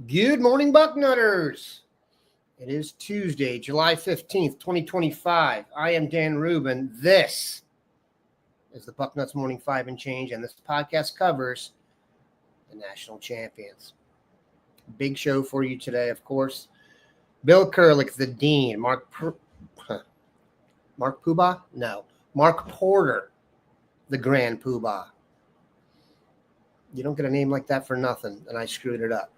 Good morning, Bucknutters. It is Tuesday, July 15th, 2025. I am Dan Rubin. This is the Bucknuts Morning 5 and Change, and this podcast covers the national champions. Big show for you today, of course. Bill Kurelic, the dean. Mark Poobah? No. Mark Porter, the grand Poobah. You don't get a name like that for nothing, and I screwed it up.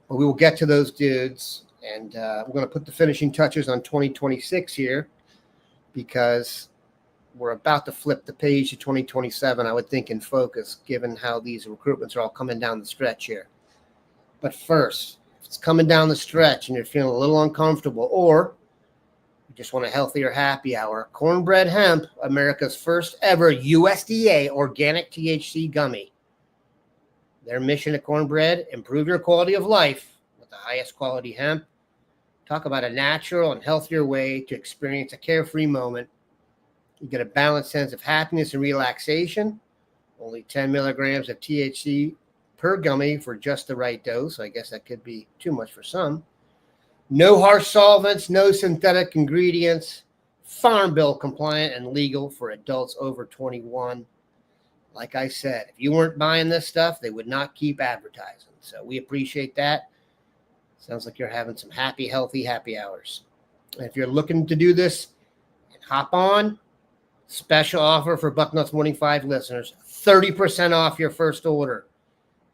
But we will get to those dudes, and we're going to put the finishing touches on 2026 here because we're about to flip the page to 2027, I would think, in focus, given how these recruitments are all coming down the stretch here. But first, if it's coming down the stretch and you're feeling a little uncomfortable, or you just want a healthier happy hour, Cornbread Hemp, America's first ever USDA organic THC gummy. Their mission at Cornbread: improve your quality of life with the highest quality hemp. Talk about a natural and healthier way to experience a carefree moment. You get a balanced sense of happiness and relaxation. Only 10 milligrams of THC per gummy for just the right dose. I guess that could be too much for some. No harsh solvents, no synthetic ingredients. Farm Bill compliant and legal for adults over 21. Like I said, if you weren't buying this stuff, they would not keep advertising. So we appreciate that. Sounds like you're having some healthy happy hours. And if you're looking to do this, hop on. Special offer for Bucknuts Morning 5 listeners. 30% off your first order.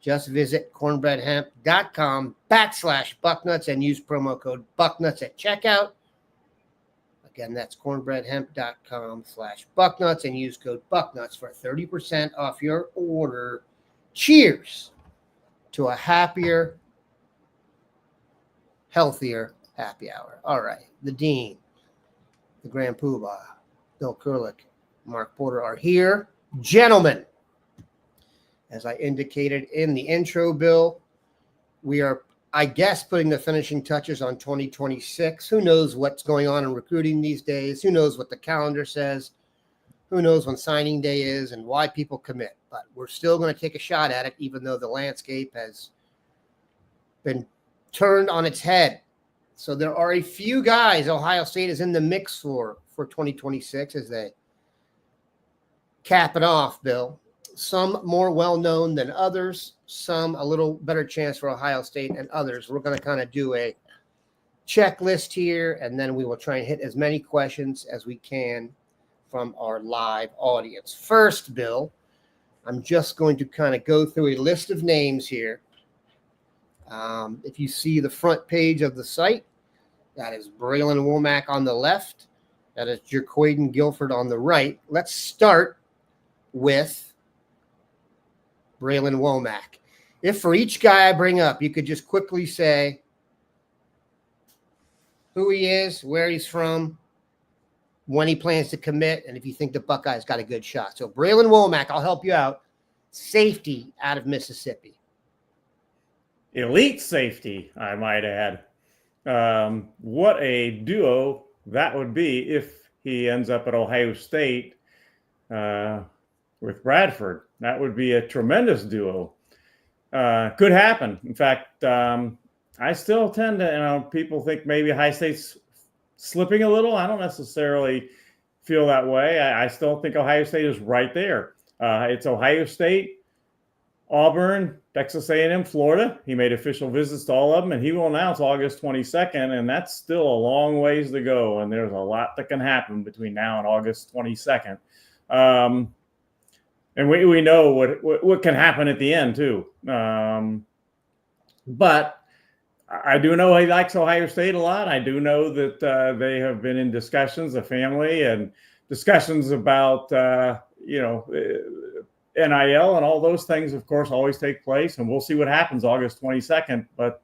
Just visit cornbreadhemp.com/Bucknuts and use promo code Bucknuts at checkout. Again, that's cornbreadhemp.com/Bucknuts and use code Bucknuts for 30% off your order. Cheers to a happier, healthier happy hour. All right. The Dean, the Grand Poobah, Bill Kurelic, Mark Porter are here. Gentlemen, as I indicated in the intro, Bill, we are, I guess, putting the finishing touches on 2026. Who knows what's going on in recruiting these days? Who knows what the calendar says? Who knows when signing day is and why people commit? But we're still going to take a shot at it, even though the landscape has been turned on its head. So there are a few guys Ohio State is in the mix for 2026 as they cap it off, Bill. Some more well-known than others, some a little better chance for Ohio State and others. We're going to kind of do a checklist here, and then we will try and hit as many questions as we can from our live audience. First, Bill, I'm just going to kind of go through a list of names here. If you see the front page of the site, that is Brilan Wulmarmac on the left. That is Juan Guilford on the right. Let's start with Brilan Wulmarmac. If for each guy I bring up, you could just quickly say who he is, where he's from, when he plans to commit, and if you think the Buckeyes got a good shot. So Brilan Wulmarmac, I'll help you out. Safety out of Mississippi. Elite safety, I might add. What a duo that would be if he ends up at Ohio State with Bradford. That would be a tremendous duo. Could happen. In fact, I still tend to, people think maybe Ohio State's slipping a little. I don't necessarily feel that way. I still think Ohio State is right there. It's Ohio State, Auburn, Texas A&M, Florida. He made official visits to all of them, and he will announce August 22nd, and that's still a long ways to go, and there's a lot that can happen between now and August 22nd. And we know what can happen at the end, too. But I do know he likes Ohio State a lot. I do know that they have been in discussions, the family, and discussions about, NIL and all those things, of course, always take place. And we'll see what happens August 22nd. But,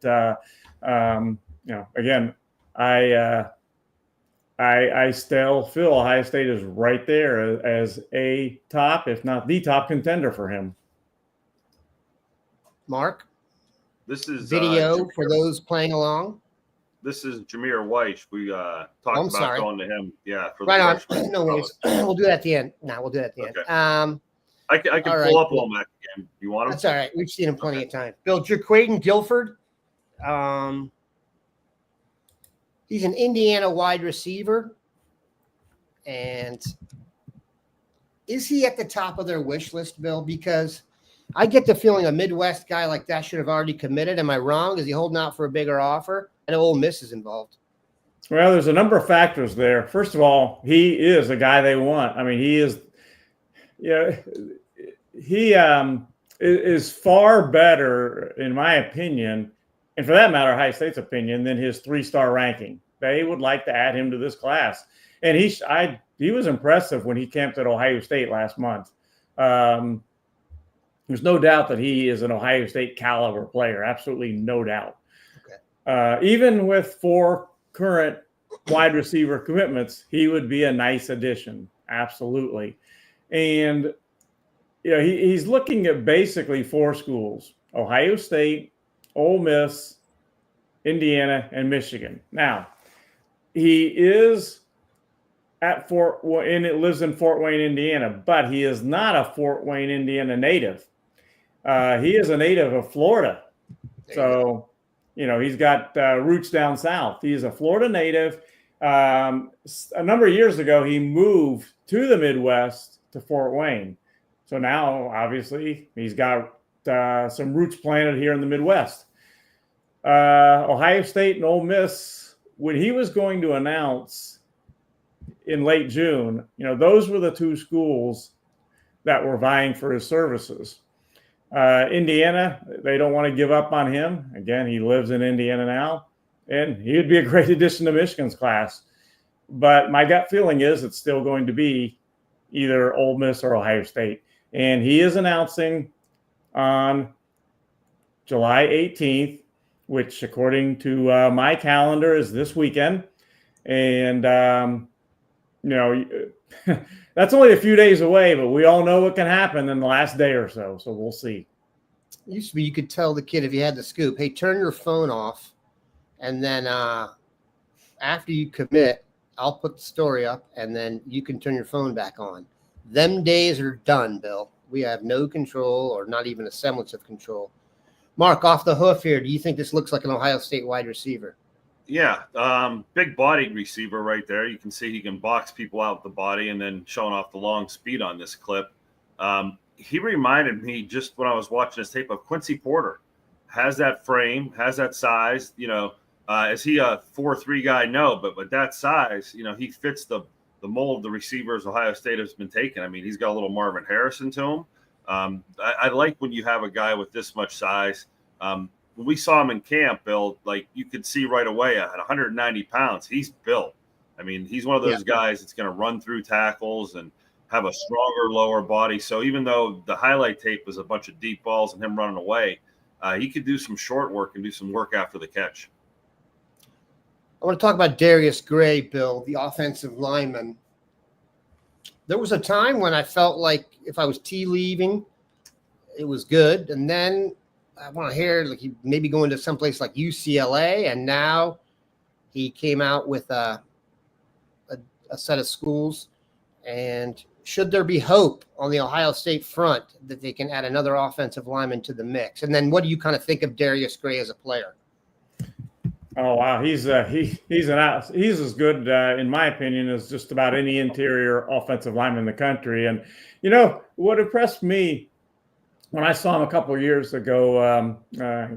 again, I still feel Ohio State is right there as a top, if not the top contender for him. Mark? This is video for those playing along. This is Jameer Weiss. We talked about going to him. Yeah. For right on. No worries. We'll do that at the end. No, we'll do that at the end. I can pull up Womack again. You want him? That's all right. We've seen him plenty of times. Bill, Juan Guilford, He's an Indiana wide receiver. And is he at the top of their wish list, Bill? Because I get the feeling a Midwest guy like that should have already committed. Am I wrong? Is he holding out for a bigger offer? I know Ole Miss is involved. Well, there's a number of factors there. First of all, he is a guy they want. I mean, he is, he is far better, in my opinion, and for that matter, Ohio State's opinion, than his 3-star ranking. They would like to add him to this class. And he was impressive when he camped at Ohio State last month. There's no doubt that he is an Ohio State caliber player. Absolutely no doubt. Okay. Even with 4 current wide receiver commitments, he would be a nice addition. Absolutely. And he's looking at basically 4 schools: Ohio State, Ole Miss, Indiana, and Michigan. Now, he is at lives in Fort Wayne, Indiana, but he is not a Fort Wayne, Indiana native. He is a native of Florida. So, he's got roots down south. He's a Florida native. A number of years ago, he moved to the Midwest to Fort Wayne. So now, obviously, he's got some roots planted here in the Midwest. Ohio State and Ole Miss, when he was going to announce in late June, those were the 2 schools that were vying for his services. Indiana, they don't want to give up on him. Again, he lives in Indiana now, and he would be a great addition to Michigan's class. But my gut feeling is it's still going to be either Ole Miss or Ohio State. And he is announcing on July 18th, which according to my calendar is this weekend. And, that's only a few days away, but we all know what can happen in the last day or so. So we'll see. It used to be you could tell the kid if you had the scoop, hey, turn your phone off. And then after you commit, I'll put the story up and then you can turn your phone back on. Them days are done, Bill. We have no control or not even a semblance of control. Mark, off the hoof here, do you think this looks like an Ohio State wide receiver? Yeah, big bodied receiver right there. You can see he can box people out with the body and then showing off the long speed on this clip. He reminded me just when I was watching this tape of Quincy Porter. Has that frame, has that size. Is he a 4.3 guy? No, but with that size, he fits the mold of the receivers Ohio State has been taking. I mean, he's got a little Marvin Harrison to him. I like when you have a guy with this much size. When we saw him in camp, Bill, like you could see right away at 190 pounds, he's built. I mean, he's one of those guys that's going to run through tackles and have a stronger lower body. So even though the highlight tape was a bunch of deep balls and him running away, he could do some short work and do some work after the catch. I want to talk about Darius Gray, Bill, the offensive lineman. There was a time when I felt like if I was leaving, it was good. And then I want to hear like he maybe going to someplace like UCLA. And now he came out with a set of schools. And should there be hope on the Ohio State front that they can add another offensive lineman to the mix? And then what do you kind of think of Darius Gray as a player? Oh wow, he's as good in my opinion as just about any interior offensive lineman in the country. And what impressed me when I saw him a couple of years ago, I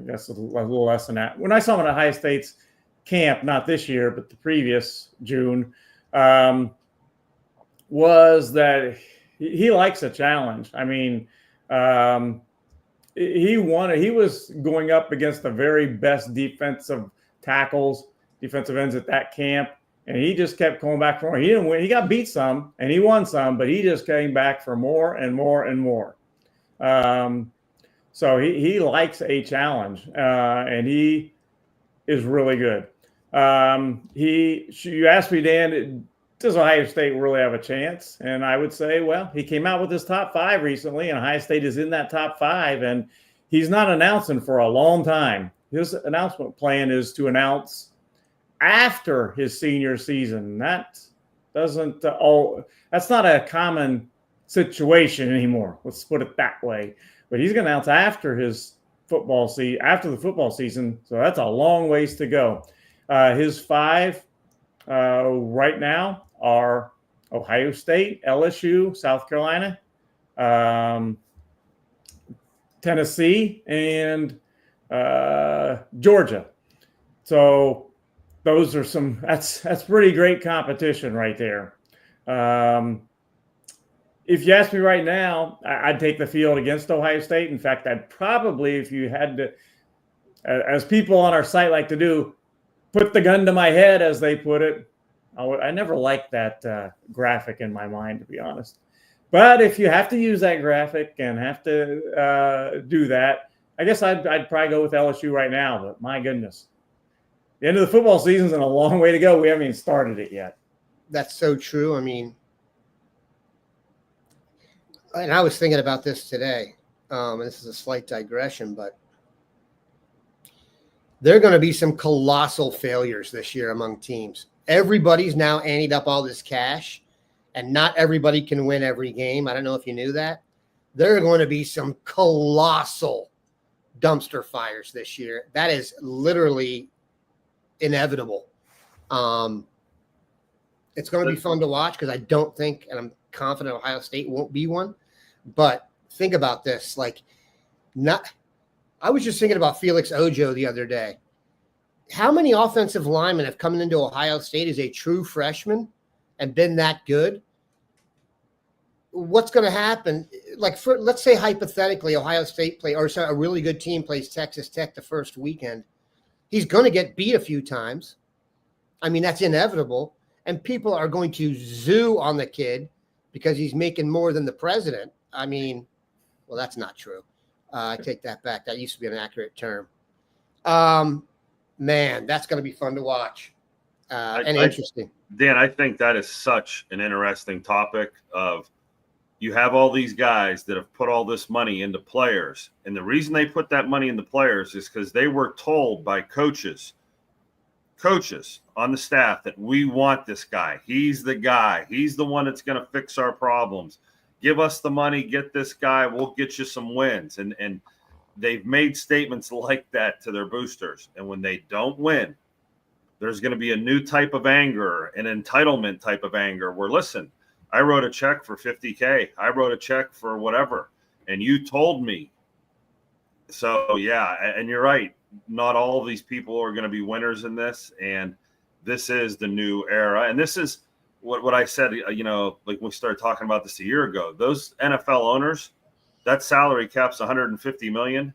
guess a little less than that. When I saw him at Ohio State's camp, not this year but the previous June, was that he likes a challenge. I mean, he was going up against the very best defensive ends at that camp, and he just kept going back for more. He didn't win. He got beat some and he won some, but he just came back for more and more and more. So he likes a challenge, and he is really good. You asked me, Dan, does Ohio State really have a chance? And I would say, well, he came out with his top 5 recently, and Ohio State is in that top 5, and he's not announcing for a long time. His announcement plan is to announce after his senior season. That's not a common situation anymore. Let's put it that way. But he's going to announce after his after the football season. So that's a long ways to go. His 5 right now are Ohio State, LSU, South Carolina, Tennessee, and Georgia. So those are that's pretty great competition right there. If you ask me right now, I'd take the field against Ohio State. In fact, I'd probably, if you had to, as people on our site like to do, put the gun to my head, as they put it. I never liked that graphic in my mind, to be honest. But if you have to use that graphic and have to do that, I guess I'd probably go with LSU right now. But my goodness, the end of the football season's a long way to go. We haven't even started it yet. That's so true. I mean, and I was thinking about this today. And this is a slight digression, but there are going to be some colossal failures this year among teams. Everybody's now anteed up all this cash, and not everybody can win every game. I don't know if you knew that. There are going to be some colossal dumpster fires this year. That is literally inevitable. It's going to be fun to watch because I don't think, and I'm confident Ohio State won't be one. But think about this. I was just thinking about Felix Ojo the other day. How many offensive linemen have come into Ohio State as a true freshman and been that good? What's going to happen? Let's say hypothetically Ohio State a really good team plays Texas Tech the first weekend. He's going to get beat a few times. I mean, that's inevitable. And people are going to zoo on the kid because he's making more than the president. I mean, well, that's not true. I take that back. That used to be an accurate term. Man, that's going to be fun to watch and interesting. Dan, I think that is such an interesting topic of you have all these guys that have put all this money into players. And the reason they put that money into players is because they were told by coaches on the staff that we want this guy. He's the guy. He's the one that's going to fix our problems. Give us the money, get this guy, we'll get you some wins. And they've made statements like that to their boosters. And when they don't win, there's going to be a new type of anger, an entitlement type of anger where, listen, I wrote a check for $50K. I wrote a check for whatever. And you told me. So, yeah, and you're right. Not all of these people are going to be winners in this. And this is the new era. And this is what I said, like we started talking about this a year ago. Those NFL owners, that salary cap's $150 million.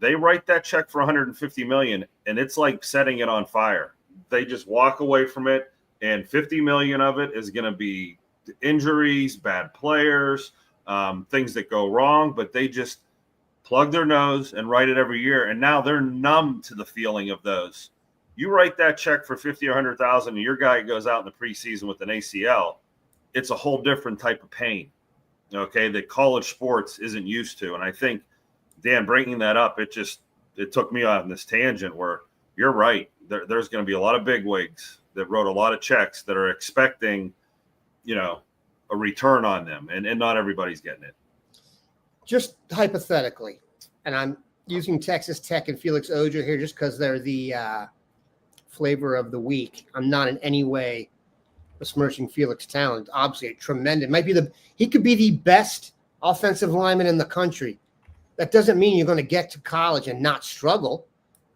They write that check for $150 million, and it's like setting it on fire. They just walk away from it, and $50 million of it is going to be injuries, bad players, things that go wrong, but they just plug their nose and write it every year. And now they're numb to the feeling of those. You write that check for $50 or $100,000, and your guy goes out in the preseason with an ACL. It's a whole different type of pain, okay, that college sports isn't used to. And I think, Dan, bringing that up, it took me on this tangent where you're right. There's going to be a lot of bigwigs that wrote a lot of checks that are expecting, a return on them, and not everybody's getting it. Just hypothetically, and I'm using Texas Tech and Felix Ojo here just because they're the flavor of the week. I'm not in any way besmirching Felix talent. Obviously, a tremendous. He could be the best offensive lineman in the country. That doesn't mean you're going to get to college and not struggle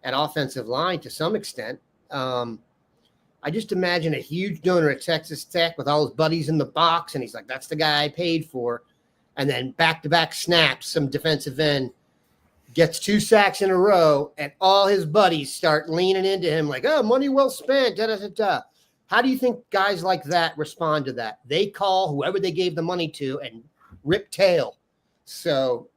at offensive line to some extent. I just imagine a huge donor at Texas Tech with all his buddies in the box, and he's like, that's the guy I paid for. And then back-to-back snaps, some defensive end gets 2 sacks in a row, and all his buddies start leaning into him like, oh, money well spent, da-da-da-da. How do you think guys like that respond to that? They call whoever they gave the money to and rip tail. So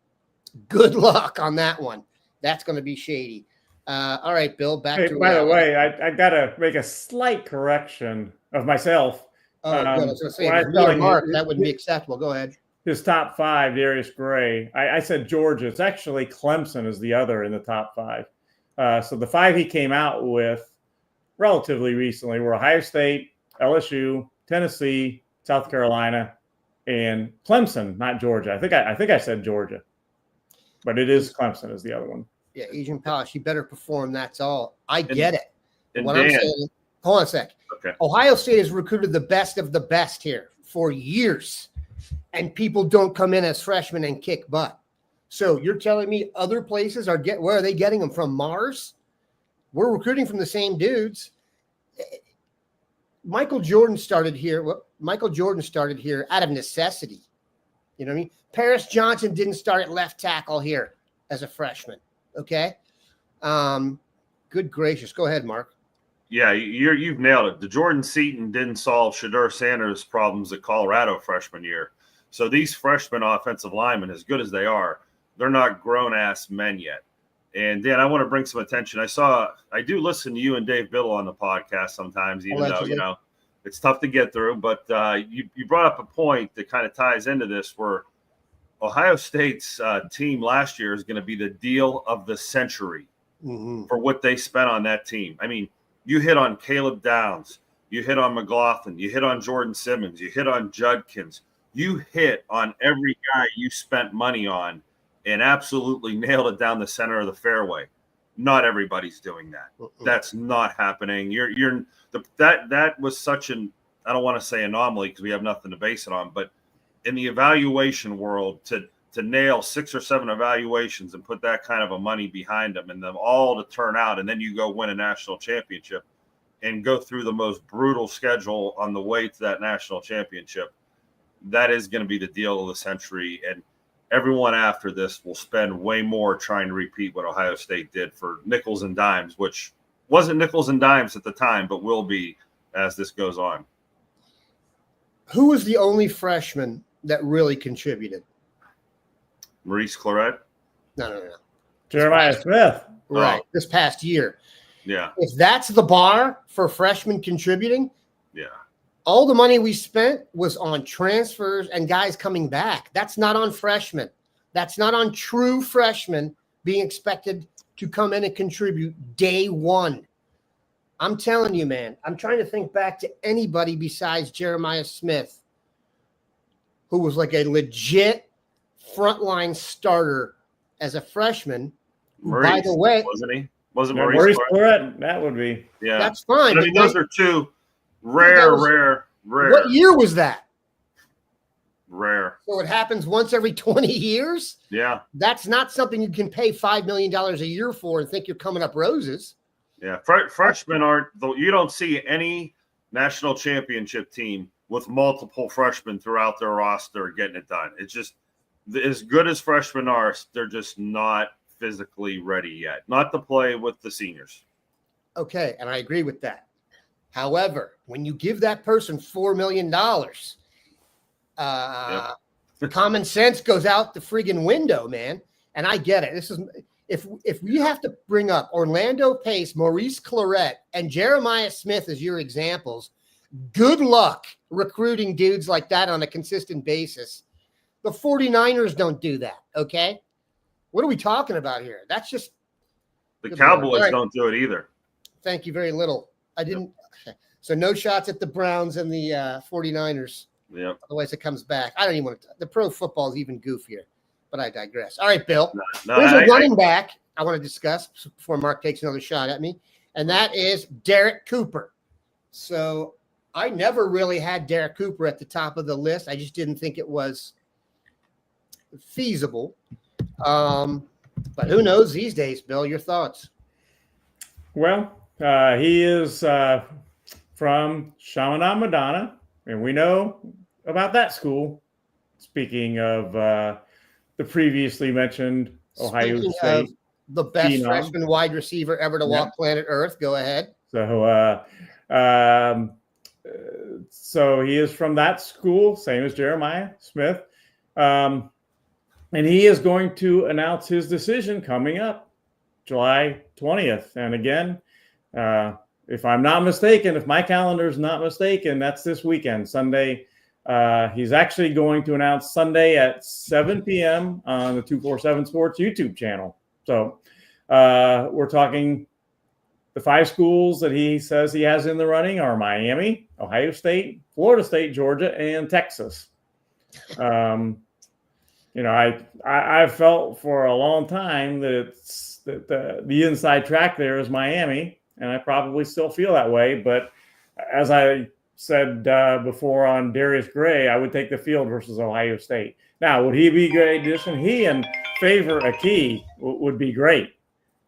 good luck on that one. That's going to be shady. All right, Bill, back to by the way, I got to make a slight correction of myself. Oh, good. I was going to say, if it was Mark, that wouldn't be acceptable. Go ahead. His top 5, Darius Gray. I said Georgia. It's actually Clemson is the other in the top 5. So the 5 he came out with relatively recently were Ohio State, LSU, Tennessee, South Carolina, and Clemson, not Georgia. I think I said Georgia, but it is Clemson is the other one. Yeah, Asian Palace. He better perform. That's all. I get it. And What Dan, I'm saying, hold on a sec. Okay. Ohio State has recruited the best of the best here for years, and people don't come in as freshmen and kick butt. So you're telling me other places where are they getting them from? Mars? We're recruiting from the same dudes. Michael Jordan started here out of necessity. You know what I mean? Paris Johnson didn't start at left tackle here as a freshman. Okay. Good gracious. Go ahead, Mark. Yeah, you've nailed it. The Jordan Seaton didn't solve Shadur Sanders' problems at Colorado freshman year. So these freshman offensive linemen, as good as they are, they're not grown-ass men yet. And Dan, I want to bring some attention. I do listen to you and Dave Biddle on the podcast sometimes, even though, it's tough to get through. But you brought up a point that kind of ties into this, where Ohio State's team last year is going to be the deal of the century for what they spent on that team. I mean, you hit on Caleb Downs, you hit on McLaughlin, you hit on Jordan Simmons, you hit on Judkins, you hit on every guy you spent money on and absolutely nailed it down the center of the fairway. Not everybody's doing that. That's not happening. That was such an, I don't want to say anomaly because we have nothing to base it on, but in the evaluation world, to nail 6 or 7 evaluations and put that kind of a money behind them and them all to turn out, and then you go win a national championship and go through the most brutal schedule on the way to that national championship, that is going to be the deal of the century. And everyone after this will spend way more trying to repeat what Ohio State did for nickels and dimes, which wasn't nickels and dimes at the time, but will be as this goes on. Who was the only freshman that really contributed? Maurice Claret? No. Jeremiah Smith. Right. This past year. Yeah. If that's the bar for freshmen contributing, yeah, all the money we spent was on transfers and guys coming back. That's not on freshmen. That's not on true freshmen being expected to come in and contribute day one. I'm telling you, man, I'm trying to think back to anybody besides Jeremiah Smith who was like a legit frontline starter as a freshman. Maurice, by the way, wasn't he? Wasn't No, Maurice Claret? That would be. Yeah. That's fine. But I mean, those are two rare. What year was that? Rare. So it happens once every 20 years? Yeah. That's not something you can pay $5 million a year for and think you're coming up roses. Yeah. Freshmen aren't, you don't see any national championship team with multiple freshmen throughout their roster getting it done. It's just, as good as freshmen are, they're just not physically ready yet. Not to play with the seniors. Okay, and I agree with that. However, when you give that person $4 million, common sense goes out the friggin' window, man. And I get it. This is if we have to bring up Orlando Pace, Maurice Claret, and Jeremiah Smith as your examples, good luck recruiting dudes like that on a consistent basis. The 49ers don't do that, okay? What are we talking about here? That's just the Cowboys don't do it either. Thank you very little. I didn't. So no shots at the Browns and the 49ers. Yeah. Otherwise it comes back. I don't even want to. The pro football is even goofier, but I digress. All right, Bill. There's a running back I want to discuss before Mark takes another shot at me, and that is Derek Cooper. So I never really had Derek Cooper at the top of the list. I just didn't think it was feasible. But who knows these days, Bill? Your thoughts? Well, he is from Chaminade, Madonna, and we know about that school. Speaking of the previously mentioned Ohio State, the best freshman wide receiver ever to walk planet Earth. Go ahead. So he is from that school, same as Jeremiah Smith. And he is going to announce his decision coming up July 20th. And again, if I'm not mistaken, if my calendar is not mistaken, that's this weekend, Sunday. He's actually going to announce Sunday at 7 p.m. on the 247 Sports YouTube channel. So we're talking the 5 schools that he says he has in the running are Miami, Ohio State, Florida State, Georgia, and Texas. You know, I felt for a long time that it's the inside track there is Miami, and I probably still feel that way. But as I said before on Darius Gray, I would take the field versus Ohio State. Now, would he be a great addition? He and Favor Aki would be great.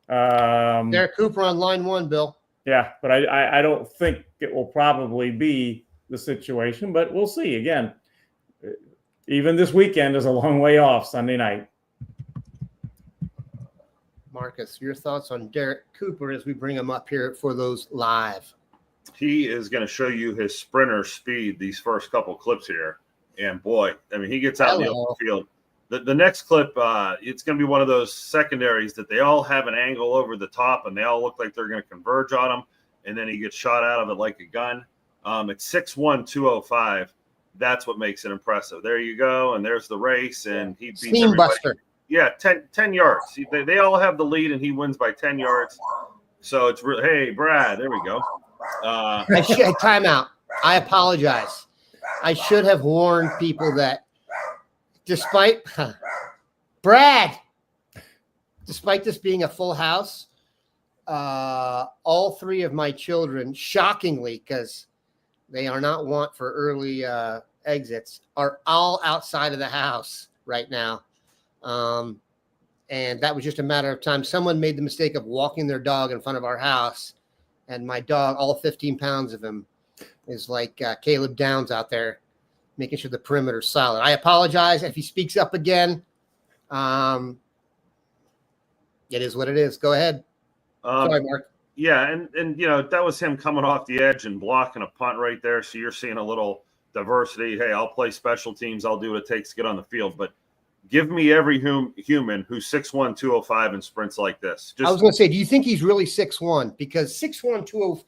Derek Cooper on line 1, Bill. Yeah, but I don't think it will probably be the situation, but we'll see. Again, even this weekend is a long way off, Sunday night. Marcus, your thoughts on Derek Cooper as we bring him up here for those live? He is going to show you his sprinter speed these first couple clips here. And boy, I mean, he gets out in the open field. The next clip, it's going to be one of those secondaries that they all have an angle over the top and they all look like they're going to converge on him. And then he gets shot out of it like a gun. It's 6'1", 205. That's what makes it impressive. There you go. And there's the race. And he beats Steam everybody. Buster. Yeah, 10 yards. They all have the lead and he wins by 10 yards. So it's really, hey, Brad, there we go. Time out. I apologize. I should have warned people that despite this being a full house, all 3 of my children, shockingly, because they are not want for early exits, are all outside of the house right now. And that was just a matter of time. Someone made the mistake of walking their dog in front of our house, and my dog, all 15 pounds of him, is like Caleb Downs out there, making sure the perimeter's solid. I apologize if he speaks up again. It is what it is. Go ahead. Sorry, Mark. Yeah, and you know, that was him coming off the edge and blocking a punt right there. So you're seeing a little diversity. Hey, I'll play special teams. I'll do what it takes to get on the field. But give me every human who's 6'1", 205 and sprints like this. I was going to say, do you think he's really 6'1"? Because 6'1", 205,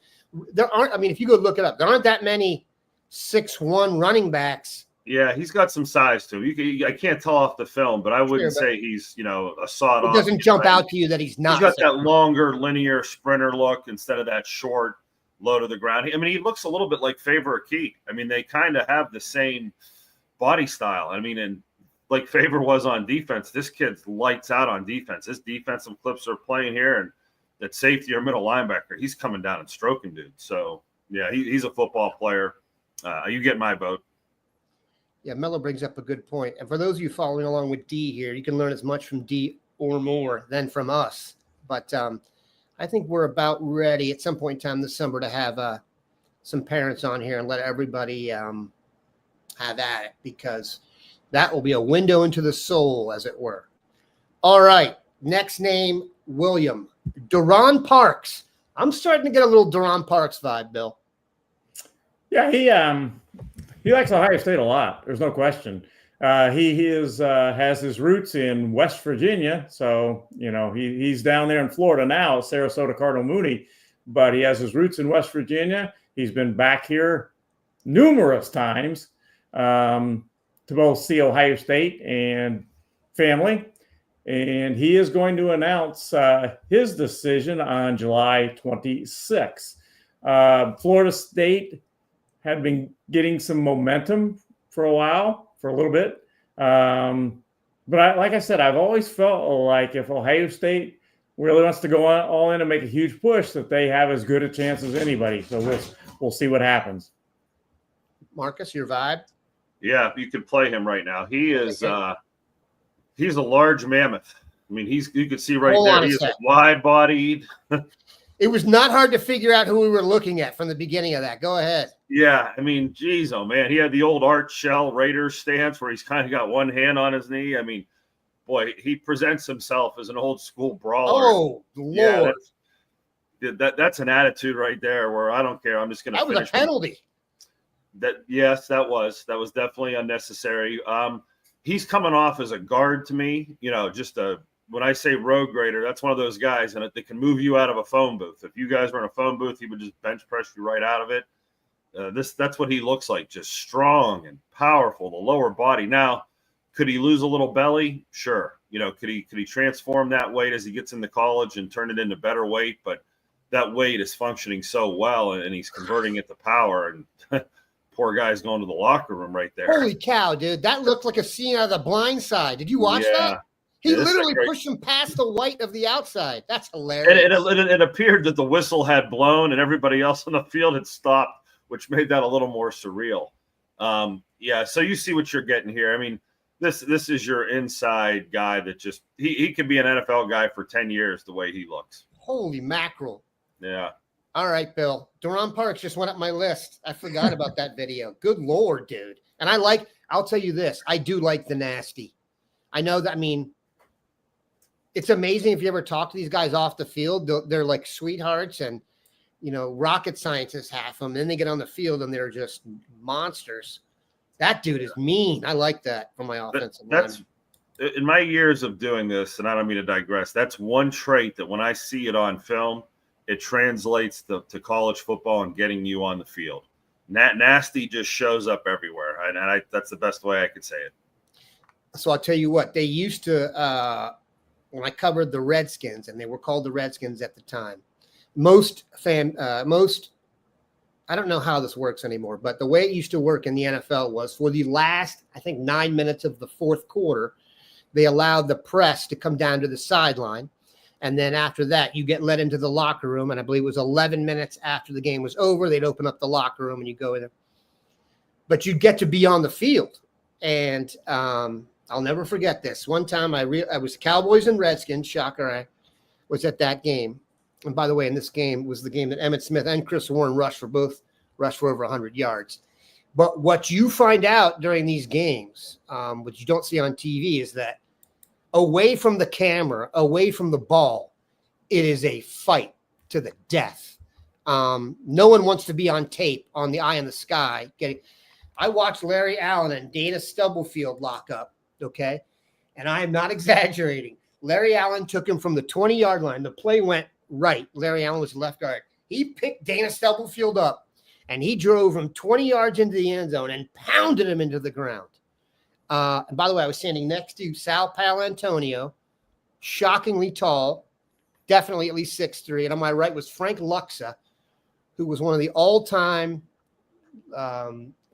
there aren't, I mean, if you go look it up, there aren't that many 6'1" running backs. Yeah, he's got some size to him. I can't tell off the film, but I wouldn't say he's, you know, a sawed-off. It doesn't jump out to you that he's not. He's got that longer, linear sprinter look instead of that short, low to the ground. I mean, he looks a little bit like Favor Aki. I mean, they kind of have the same body style. I mean, and like Favor was on defense, this kid's lights out on defense. His defensive clips are playing here, and that safety or middle linebacker, he's coming down and stroking dude. So, yeah, he's a football player. You get my vote. Yeah, Mello brings up a good point. And for those of you following along with D here, you can learn as much from D or more than from us. But I think we're about ready at some point in time this summer to have some parents on here and let everybody have at it, because that will be a window into the soul, as it were. All right, next name, William. Duron Parks. I'm starting to get a little Duron Parks vibe, Bill. Yeah, he likes Ohio State a lot. There's no question. He has his roots in West Virginia, so you know he's down there in Florida now, Sarasota Cardinal Mooney, but he has his roots in West Virginia. He's been back here numerous times to both see Ohio State and family, and he is going to announce his decision on July 26th. Florida State had been getting some momentum for a little bit. But like I said, I've always felt like if Ohio State really wants to go all in and make a huge push, that they have as good a chance as anybody. So we'll see what happens. Marcus, your vibe? Yeah, you could play him right now. He is he's a large mammoth. I mean, you could see right there, he's wide-bodied. It was not hard to figure out who we were looking at from the beginning of that. Go ahead. Yeah, I mean, geez, oh, man. He had the old Art Shell Raiders stance where he's kind of got one hand on his knee. I mean, boy, he presents himself as an old-school brawler. Oh, Lord. Yeah, that's an attitude right there where I don't care. I'm just going to finish. That was a penalty. Yes, that was definitely unnecessary. He's coming off as a guard to me, you know, when I say road grader, that's one of those guys, and they can move you out of a phone booth. If you guys were in a phone booth, he would just bench press you right out of it. That's what he looks like, just strong and powerful, the lower body. Now, could he lose a little belly? Sure. You know, could he transform that weight as he gets into college and turn it into better weight? But that weight is functioning so well, and he's converting it to power. And poor guy's going to the locker room right there. Holy cow, dude. That looked like a scene out of The Blind Side. Did you watch that? He Yeah, this is literally great. pushed him past the white of the outside. That's hilarious. And it appeared that the whistle had blown and everybody else on the field had stopped, which made that a little more surreal. Yeah, so you see what you're getting here. I mean, this is your inside guy that just he could be an NFL guy for 10 years the way he looks. Holy mackerel. Yeah. All right, Bill. Duron Parks just went up my list. I forgot about that video. Good Lord, dude. And I'll tell you this. I do like the nasty. I know that, I mean, it's amazing if you ever talk to these guys off the field. They're like sweethearts and, you know, rocket scientists, half them. Then they get on the field and they're just monsters. That dude is mean. I like that from my offensive line. In my years of doing this, and I don't mean to digress, that's one trait that when I see it on film, it translates to college football and getting you on the field. Nasty just shows up everywhere, and that's the best way I could say it. So I'll tell you what, they used to, when I covered the Redskins, and they were called the Redskins at the time, most, I don't know how this works anymore, but the way it used to work in the NFL was for the last, I think, 9 minutes of the fourth quarter, they allowed the press to come down to the sideline. And then after that, you get let into the locker room. And I believe it was 11 minutes after the game was over, they'd open up the locker room and you go in there. But you'd get to be on the field. And I'll never forget this. One time I was Cowboys and Redskins, shocker, I was at that game. And by the way, in this game was the game that Emmitt Smith and Chris Warren rushed for over 100 yards. But what you find out during these games, which you don't see on TV, is that away from the camera, away from the ball, it is a fight to the death. No one wants to be on tape on the eye in the sky. I watched Larry Allen and Dana Stubblefield lock up, okay? And I am not exaggerating. Larry Allen took him from the 20-yard line. The play went right. Larry Allen was left guard. He picked Dana Stubblefield up, and he drove him 20 yards into the end zone and pounded him into the ground. And by the way, I was standing next to Sal Paolantonio, shockingly tall, definitely at least 6'3". And on my right was Frank Luxa, who was one of the all-time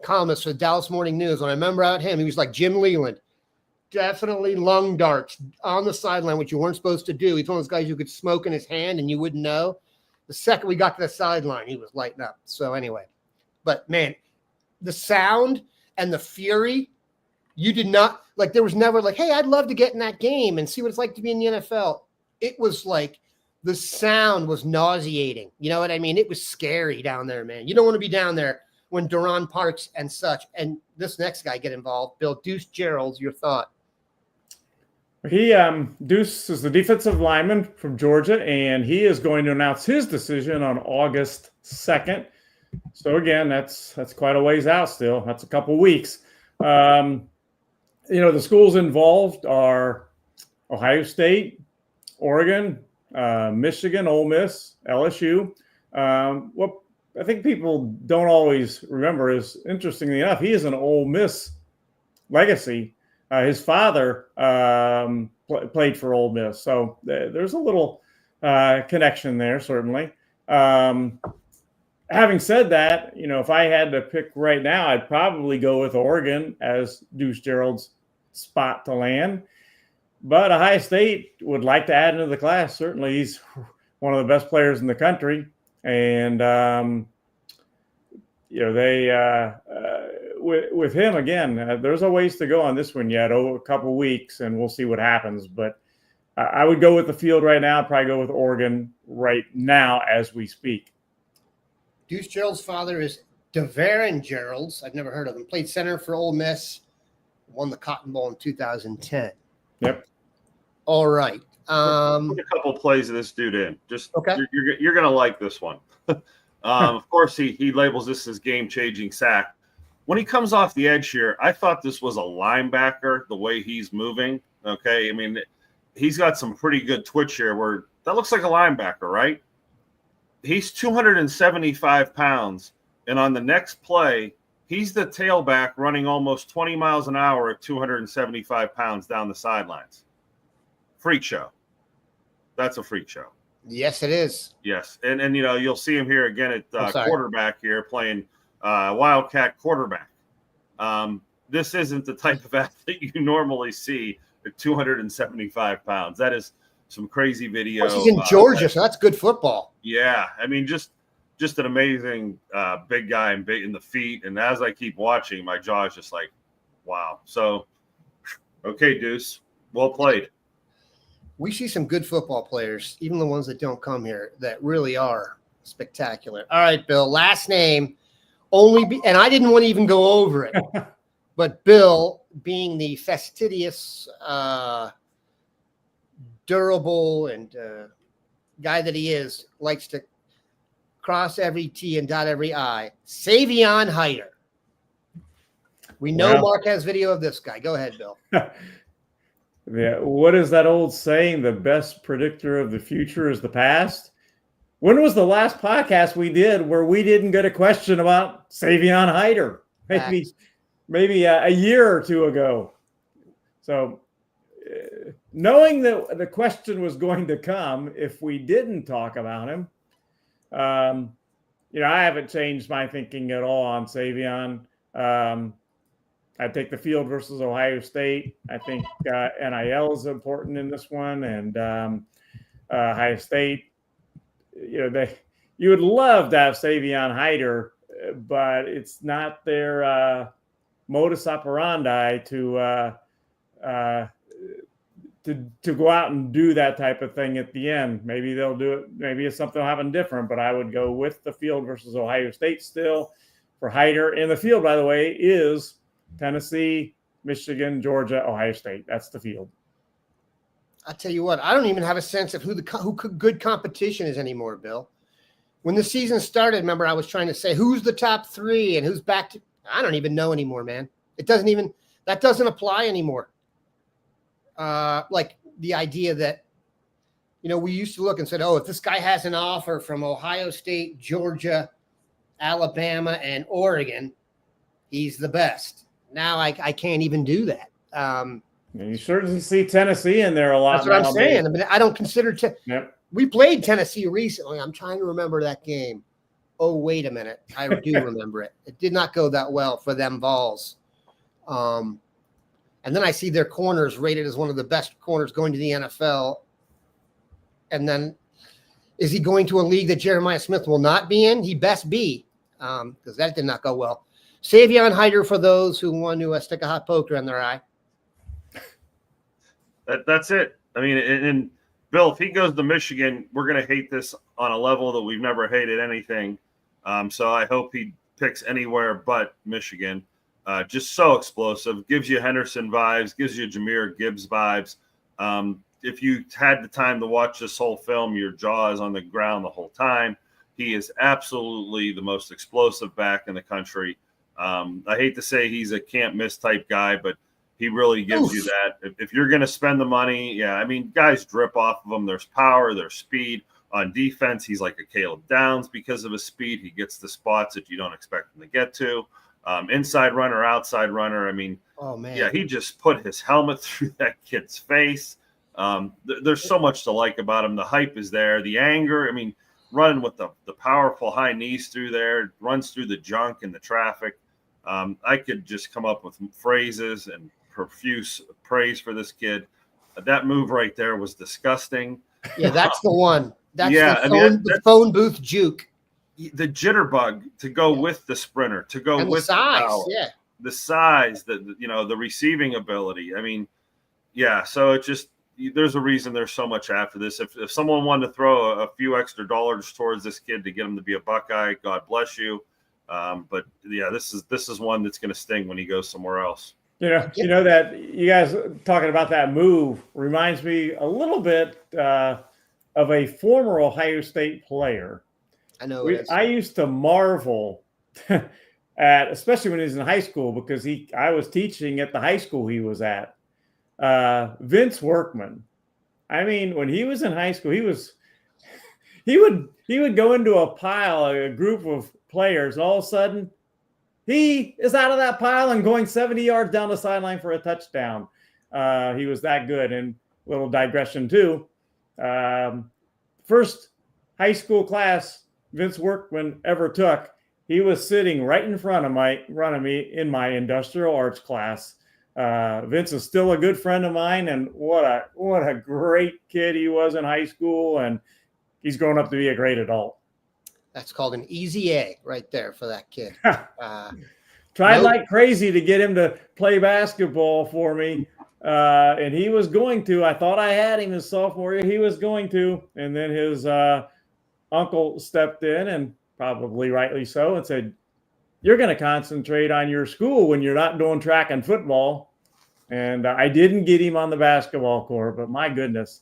columnists for the Dallas Morning News. When I remember about him, he was like Jim Leland, definitely lung darts on the sideline, which you weren't supposed to do. He's one of those guys who could smoke in his hand and you wouldn't know. The second we got to the sideline, he was lighting up. So anyway, but man, the sound and the fury, you did not like, there was never like, hey, I'd love to get in that game and see what it's like to be in the NFL. It was like the sound was nauseating. You know what I mean? It was scary down there, man. You don't want to be down there when Duron Parks and such, and this next guy get involved. Bill, Duce Geralds, your thought? Duce is the defensive lineman from Georgia, and he is going to announce his decision on August 2nd. So again, that's quite a ways out still. That's a couple weeks. The schools involved are Ohio State, Oregon, Michigan, Ole Miss, LSU. What I think people don't always remember is, interestingly enough, he is an Ole Miss legacy. His father played for Ole Miss, so there's a little connection there, certainly. Having said that, if I had to pick right now, I'd probably go with Oregon as Duce Geralds' spot to land. But Ohio State would like to add into the class. Certainly, he's one of the best players in the country, and with him again, there's a ways to go on this one yet. A couple weeks, and we'll see what happens. But I would go with the field right now. I'd probably go with Oregon right now as we speak. Duce Geralds' father is Duron Geralds. I've never heard of him. Played center for Ole Miss. Won the Cotton Bowl in 2010. Yep. All right. Put a couple plays of this dude in. Just okay. You're gonna like this one. Of course, he labels this as game-changing sack. When he comes off the edge here, I thought this was a linebacker, the way he's moving. Okay, I mean, he's got some pretty good twitch here where that looks like a linebacker, right? He's 275 pounds, and on the next play, he's the tailback running almost 20 miles an hour at 275 pounds down the sidelines. Freak show. That's a freak show. Yes, it is. Yes, and you'll see him here again at quarterback here playing Wildcat quarterback. This isn't the type of athlete you normally see at 275 pounds. That is some crazy video. He's in Georgia, so that's good football. Yeah, I mean, just an amazing big guy and big in the feet. And as I keep watching, my jaw is just like, wow. So, okay, Duce, well played. We see some good football players, even the ones that don't come here, that really are spectacular. All right, Bill, last name and I didn't want to even go over it, but Bill, being the fastidious, durable, and guy that he is, likes to cross every T and dot every I. Savon Haidider. We know Mark has video of this guy. Go ahead, Bill. Yeah. What is that old saying? The best predictor of the future is the past. When was the last podcast we did where we didn't get a question about Savon Haidider? Maybe a year or two ago. So knowing that the question was going to come if we didn't talk about him, I haven't changed my thinking at all on Savon. I take the field versus Ohio State. I think NIL is important in this one, and Ohio State. You would love to have Savon Haidider, but it's not their modus operandi to go out and do that type of thing at the end. Maybe they'll do it. Maybe it's something will happen different, but I would go with the field versus Ohio State still for Haidider. And the field, by the way, is Tennessee, Michigan, Georgia, Ohio State. That's the field. I tell you what, I don't even have a sense of who good competition is anymore, Bill. When the season started, remember I was trying to say who's the top three and who's back to. I don't even know anymore, man. That doesn't apply anymore. Like the idea that, we used to look and said, oh, if this guy has an offer from Ohio State, Georgia, Alabama, and Oregon, he's the best. Now I can't even do that. You certainly see Tennessee in there a lot. That's what I'm saying. I mean, I don't consider Yep. We played Tennessee recently. I'm trying to remember that game. Oh, wait a minute. I do remember it. It did not go that well for them Vols. And then I see their corners rated as one of the best corners going to the NFL. And then is he going to a league that Jeremiah Smith will not be in? He best be, because that did not go well. Savon Haidider for those who want to stick a hot poker in their eye. That's it. I mean, and Bill, if he goes to Michigan, we're going to hate this on a level that we've never hated anything. So I hope he picks anywhere but Michigan. Just so explosive, gives you Henderson vibes, gives you Jahmyr Gibbs vibes. If you had the time to watch this whole film, your jaw is on the ground the whole time. He is absolutely the most explosive back in the country. I hate to say he's a can't miss type guy, but he really gives you that. If you're going to spend the money, I mean, guys drip off of him. There's power, there's speed. On defense, he's like a Caleb Downs because of his speed. He gets the spots that you don't expect him to get to. Inside runner, outside runner. I mean, oh man, he just put his helmet through that kid's face. There's so much to like about him. The hype is there. The anger. I mean, running with the powerful high knees through there, runs through the junk and the traffic. I could just come up with phrases and profuse praise for this kid. That move right there was disgusting. Yeah, that's the one. That's the phone booth juke. The jitterbug to go with the sprinter, to go and with the size, the power, the size, the receiving ability. I mean, so it just, there's a reason there's so much after this. If someone wanted to throw a few extra dollars towards this kid to get him to be a Buckeye, God bless you. But this is one that's going to sting when he goes somewhere else. You know that you guys talking about that move reminds me a little bit of a former Ohio State player. I know. I used to marvel at, especially when he was in high school, because I was teaching at the high school he was at. Vince Workman. I mean, when he was in high school, he would go into a group of players, and all of a sudden he is out of that pile and going 70 yards down the sideline for a touchdown. He was that good. And little digression too. First high school class Vince Workman ever took, he was sitting right in front of me in my industrial arts class. Vince is still a good friend of mine, and what a great kid he was in high school, and he's grown up to be a great adult. That's called an easy A right there for that kid. Tried like crazy to get him to play basketball for me, and he was going to. I thought I had him his sophomore year. He was going to, and then his uncle stepped in, and probably rightly so, and said, "You're going to concentrate on your school when you're not doing track and football." And I didn't get him on the basketball court, but my goodness,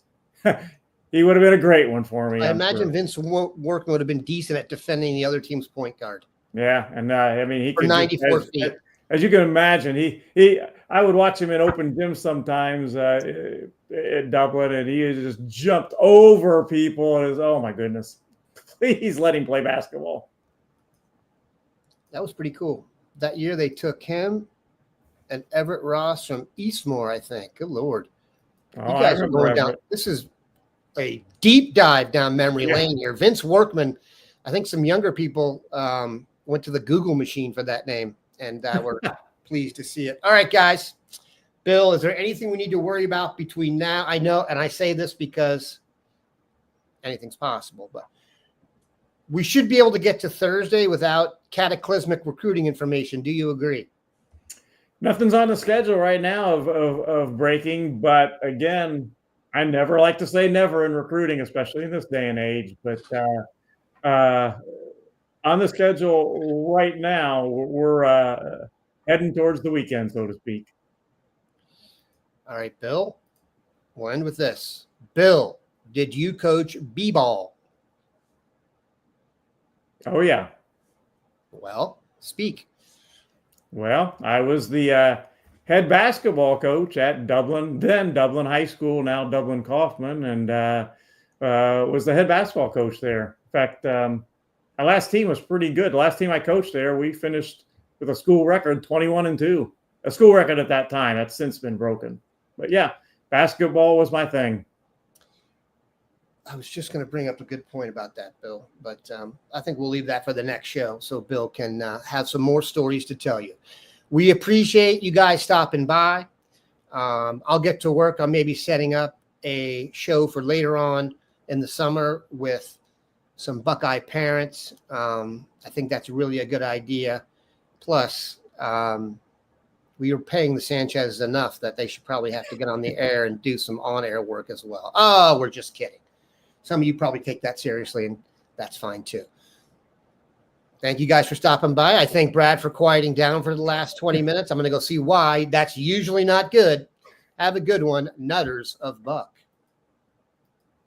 he would have been a great one for me. I imagine Vince Workman would have been decent at defending the other team's point guard. Yeah, and I mean, he for could 94 feet. As you can imagine, I would watch him in open gym sometimes at Dublin, and he just jumped over people, and it was, oh my goodness, please let him play basketball. That was pretty cool. That year they took him and Everett Ross from Eastmore, I think. Good Lord. You guys are going down. This is a deep dive down memory lane here. Vince Workman, I think some younger people went to the Google machine for that name, and we're pleased to see it. All right, guys. Bill, is there anything we need to worry about between now? I know, and I say this because anything's possible, but we should be able to get to Thursday without cataclysmic recruiting information. Do you agree? Nothing's on the schedule right now of breaking, but again, I never like to say never in recruiting, especially in this day and age. But on the schedule right now, we're heading towards the weekend, so to speak. All right, Bill, we'll end with this. Bill, did you coach b-ball? Oh, yeah. Well, speak. Well, I was the head basketball coach at Dublin, then Dublin High School, now Dublin Kaufman, and was the head basketball coach there. In fact, our last team was pretty good. The last team I coached there, we finished with a school record 21-2. A school record at that time. That's since been broken. But yeah, basketball was my thing. I was just going to bring up a good point about that, Bill, but I think we'll leave that for the next show so Bill can have some more stories to tell you. We appreciate you guys stopping by. I'll get to work on maybe setting up a show for later on in the summer with some Buckeye parents. I think that's really a good idea. Plus, we are paying the Sanchez's enough that they should probably have to get on the air and do some on-air work as well. Oh, we're just kidding. Some of you probably take that seriously, and that's fine too. Thank you guys for stopping by. I thank Brad for quieting down for the last 20 minutes. I'm going to go see why. That's usually not good. Have a good one. Nutters of Buck.